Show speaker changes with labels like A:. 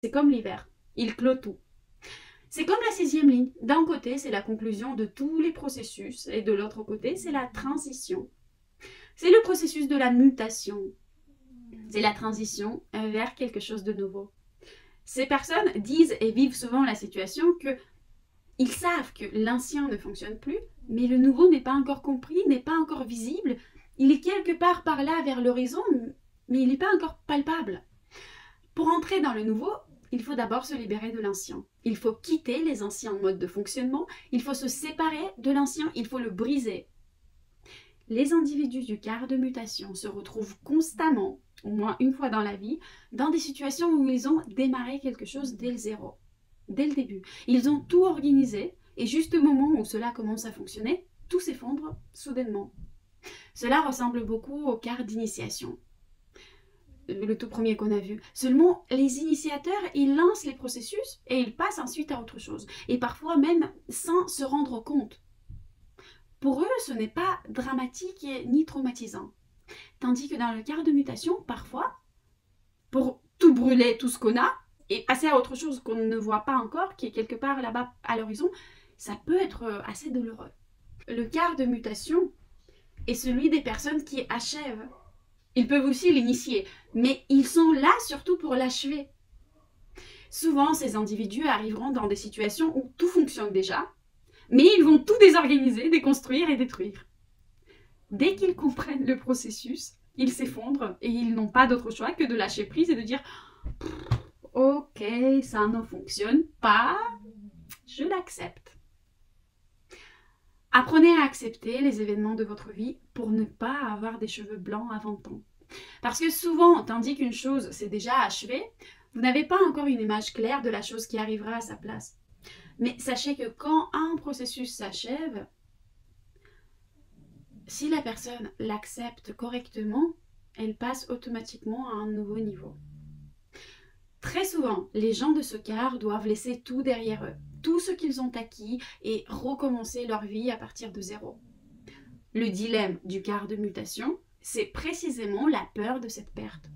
A: C'est comme l'hiver, il clôt tout. C'est comme la 6e ligne. D'un côté, c'est la conclusion de tous les processus et de l'autre côté, c'est la transition. C'est le processus de la mutation. C'est la transition vers quelque chose de nouveau. Ces personnes disent et vivent souvent la situation que ils savent que l'ancien ne fonctionne plus, mais le nouveau n'est pas encore compris, n'est pas encore visible. Il est quelque part par là vers l'horizon, mais il n'est pas encore palpable. Pour entrer dans le nouveau, il faut d'abord se libérer de l'ancien. Il faut quitter les anciens modes de fonctionnement, il faut se séparer de l'ancien, il faut le briser. Les individus du quart de mutation se retrouvent constamment, au moins une fois dans la vie, dans des situations où ils ont démarré quelque chose dès le zéro, dès le début. Ils ont tout organisé et juste au moment où cela commence à fonctionner, tout s'effondre soudainement. Cela ressemble beaucoup au quart d'initiation. Le tout premier qu'on a vu. Seulement, les initiateurs, ils lancent les processus et ils passent ensuite à autre chose. Et parfois même sans se rendre compte. Pour eux, ce n'est pas dramatique ni traumatisant. Tandis que dans le quart de mutation, parfois, pour tout brûler, tout ce qu'on a, et passer à autre chose qu'on ne voit pas encore, qui est quelque part là-bas à l'horizon, ça peut être assez douloureux. Le quart de mutation est celui des personnes qui achèvent. Ils peuvent aussi l'initier, mais ils sont là surtout pour l'achever. Souvent, ces individus arriveront dans des situations où tout fonctionne déjà, mais ils vont tout désorganiser, déconstruire et détruire. Dès qu'ils comprennent le processus, ils s'effondrent et ils n'ont pas d'autre choix que de lâcher prise et de dire « Ok, ça ne fonctionne pas, je l'accepte ». Apprenez à accepter les événements de votre vie pour ne pas avoir des cheveux blancs avant le temps. Parce que souvent, tandis qu'une chose s'est déjà achevée, vous n'avez pas encore une image claire de la chose qui arrivera à sa place. Mais sachez que quand un processus s'achève, si la personne l'accepte correctement, elle passe automatiquement à un nouveau niveau. Très souvent, les gens de ce quart doivent laisser tout derrière eux, tout ce qu'ils ont acquis et recommencer leur vie à partir de zéro. Le dilemme du quart de mutation, c'est précisément la peur de cette perte.